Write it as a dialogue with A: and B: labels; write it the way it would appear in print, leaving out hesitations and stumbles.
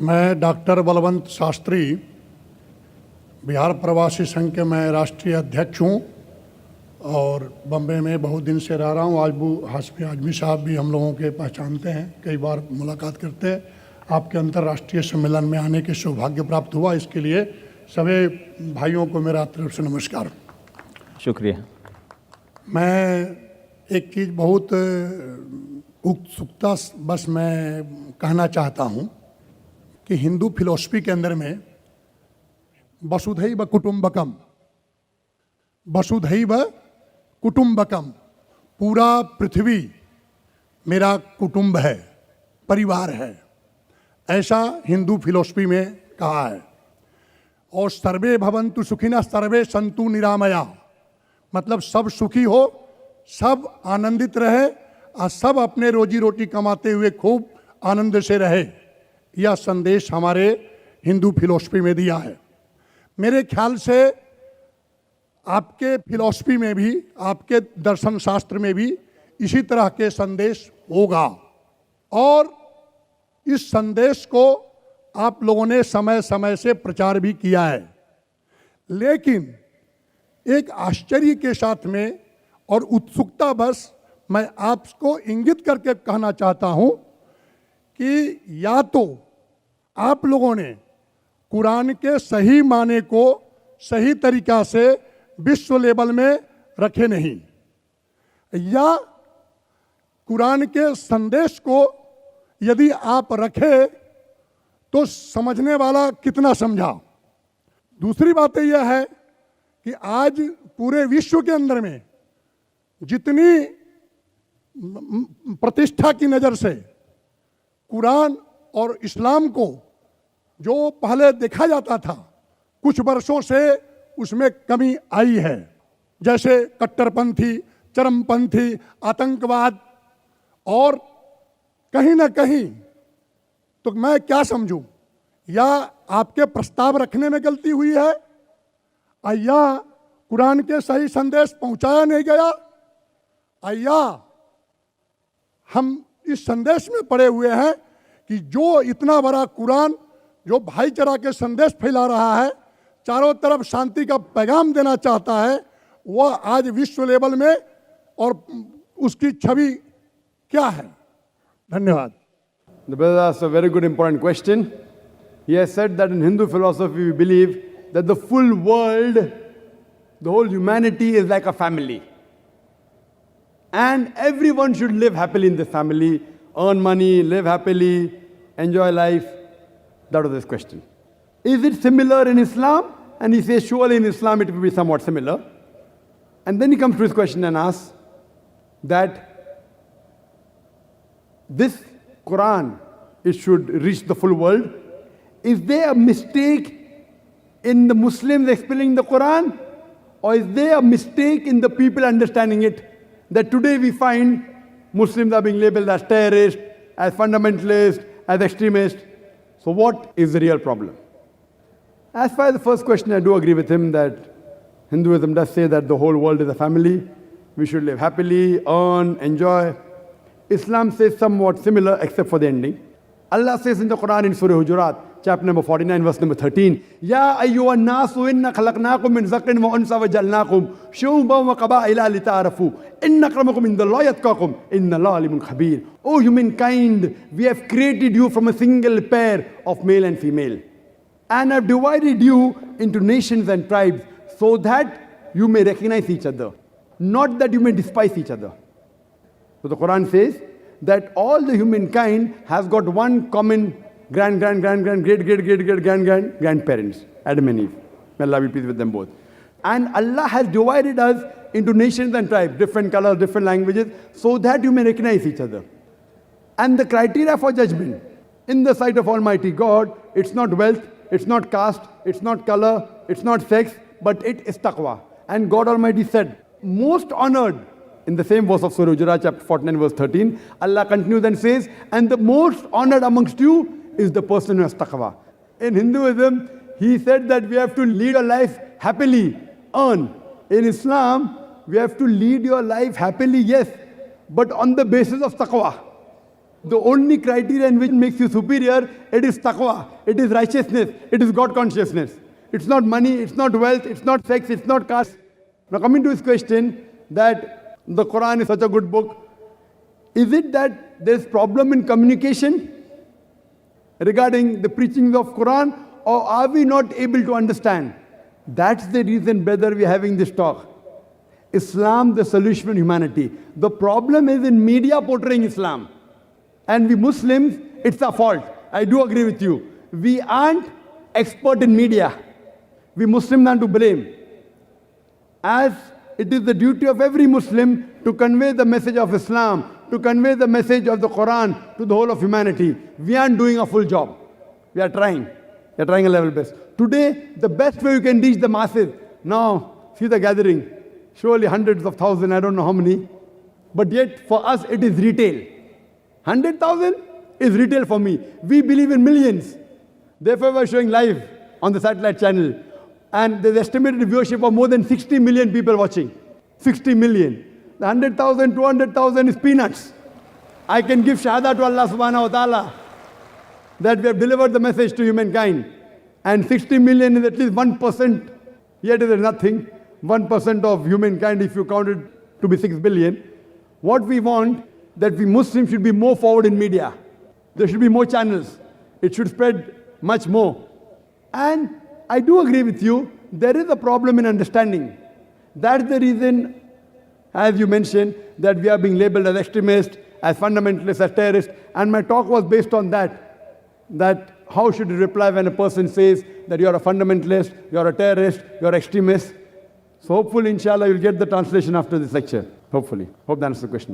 A: मैं डॉक्टर बलवंत शास्त्री, बिहार प्रवासी संघ के मैं राष्ट्रीय अध्यक्ष हूँ और बम्बई में बहुत दिन से रह रहा हूँ। आजबू हाशमी आजमी साहब भी हम लोगों के पहचानते हैं, कई बार मुलाकात करते हैं। आपके अंतर्राष्ट्रीय सम्मेलन में आने के सौभाग्य प्राप्त हुआ, इसके लिए सभी भाइयों को मेरा तरफ से नमस्कार।
B: शुक्रिया।
A: मैं एक चीज़ बहुत उत्सुकता बस मैं कहना चाहता हूँ कि हिंदू फिलॉसफी के अंदर में वसुधैव कुटुंबकम, वसुधैव कुटुंबकम, पूरा पृथ्वी मेरा कुटुंब है, परिवार है, ऐसा हिंदू फिलॉसफी में कहा है। और सर्वे भवन्तु सुखिनः सर्वे सन्तु निरामया, मतलब सब सुखी हो, सब आनंदित रहे और सब अपने रोजी रोटी कमाते हुए खूब आनंद से रहे। यह संदेश हमारे हिंदू फिलॉसफी में दिया है। मेरे ख्याल से आपके फिलॉसफी में भी, आपके दर्शन शास्त्र में भी इसी तरह के संदेश होगा और इस संदेश को आप लोगों ने समय समय से प्रचार भी किया है। लेकिन एक आश्चर्य के साथ में और उत्सुकता बस मैं आपको इंगित करके कहना चाहता हूं कि या तो आप लोगों ने कुरान के सही माने को सही तरीका से विश्व लेवल में रखे नहीं, या कुरान के संदेश को यदि आप रखे तो समझने वाला कितना समझा। दूसरी बात यह है कि आज पूरे विश्व के अंदर में जितनी प्रतिष्ठा की नज़र से कुरान और इस्लाम को जो पहले देखा जाता था, कुछ वर्षों से उसमें कमी आई है। जैसे कट्टरपंथी, चरमपंथी, आतंकवाद, और कहीं ना कहीं तो मैं क्या समझूं, या आपके प्रस्ताव रखने में गलती हुई है, या कुरान के सही संदेश पहुंचाया नहीं गया, या हम इस संदेश में पड़े हुए हैं कि जो इतना बड़ा कुरान जो भाईचारा के संदेश फैला रहा है, चारों तरफ शांति का पैगाम देना चाहता है, वह आज विश्व लेवल में और उसकी छवि क्या है। धन्यवाद।
C: The brother asked a very good important question. He has said that in Hindu philosophy we believe that the full world, the whole humanity is like a family. And everyone should live happily in this family, earn money, live happily, enjoy life. That was his question. Is it similar in Islam? And he says, surely in Islam it will be somewhat similar. And then he comes to his question and asks that this Quran, it should reach the full world. Is there a mistake in the Muslims explaining the Quran? Or is there a mistake in the people understanding it? That today we find Muslims are being labeled as terrorists, as fundamentalists, as extremists. So what is the real problem? As far as the first question, I do agree with him that Hinduism does say that the whole world is a family. We should live happily, earn, enjoy. Islam says somewhat similar except for the ending. Allah says in the Quran in Surah Hujurat, chapter number 49, verse number 13, Ya ayyuhan nasu inna khalaqnakum min zakarin wa unsa wa jalnakum shu'uban wa qaba'ila lita'arafu inna akramakum indallahi atqakum inna Allaha alimun khabir. O humankind, we have created you from a single pair of male and female, and have divided you into nations and tribes so that you may recognize each other, not that you may despise each other. So the Quran says that all the humankind has got one common grandparents, Adam and Eve. May Allah be pleased with them both. And Allah has divided us into nations and tribes, different colors, different languages, so that you may recognize each other. And the criteria for judgment in the sight of Almighty God, it's not wealth, it's not caste, it's not color, it's not sex, but it is taqwa. And God Almighty said, most honored, in the same verse of Surah Hujurat, chapter 49, verse 13, Allah continues and says, and the most honored amongst you is the person who has taqwa. In Hinduism, he said that we have to lead a life happily, earn. In Islam, we have to lead your life happily, yes, but on the basis of taqwa. the only criterion which makes you superior, it is taqwa, it is righteousness, it is God consciousness. It's not money, it's not wealth, it's not sex, it's not caste. Now coming to his question that the Quran is such a good book, is it that there's problem in communication regarding the preaching of Quran, or are we not able to understand? That's the reason, brother, we're having this talk. Islam, the solution for humanity. The problem is in media portraying Islam. And we Muslims, it's our fault. I do agree with you. We aren't expert in media. We Muslims are to blame. As it is the duty of every Muslim to convey the message of Islam, to convey the message of the Quran to the whole of humanity. We aren't doing a full job. We are trying. We are trying a level best. Today, the best way you can reach the masses. Now, see the gathering. Surely hundreds of thousands, I don't know how many. But yet, for us, it is retail. 100,000 is retail for me. We believe in millions. Therefore, we're showing live on the satellite channel. And there's estimated viewership of more than 60 million people watching. 60 million. The 100,000, 200,000 is peanuts. I can give shahada to Allah subhanahu wa ta'ala that we have delivered the message to humankind. And 60 million is at least 1%. Yet it is nothing. 1% of humankind if you count it to be 6 billion. What we want, that we Muslims should be more forward in media. There should be more channels. It should spread much more. And I do agree with you, there is a problem in understanding. That's the reason, as you mentioned, that we are being labeled as extremists, as fundamentalists, as terrorists. And my talk was based on that how should you reply when a person says that you're a fundamentalist, you're a terrorist, you're extremist. So hopefully, inshallah, you'll get the translation after this lecture. Hopefully. Hope that answers the question.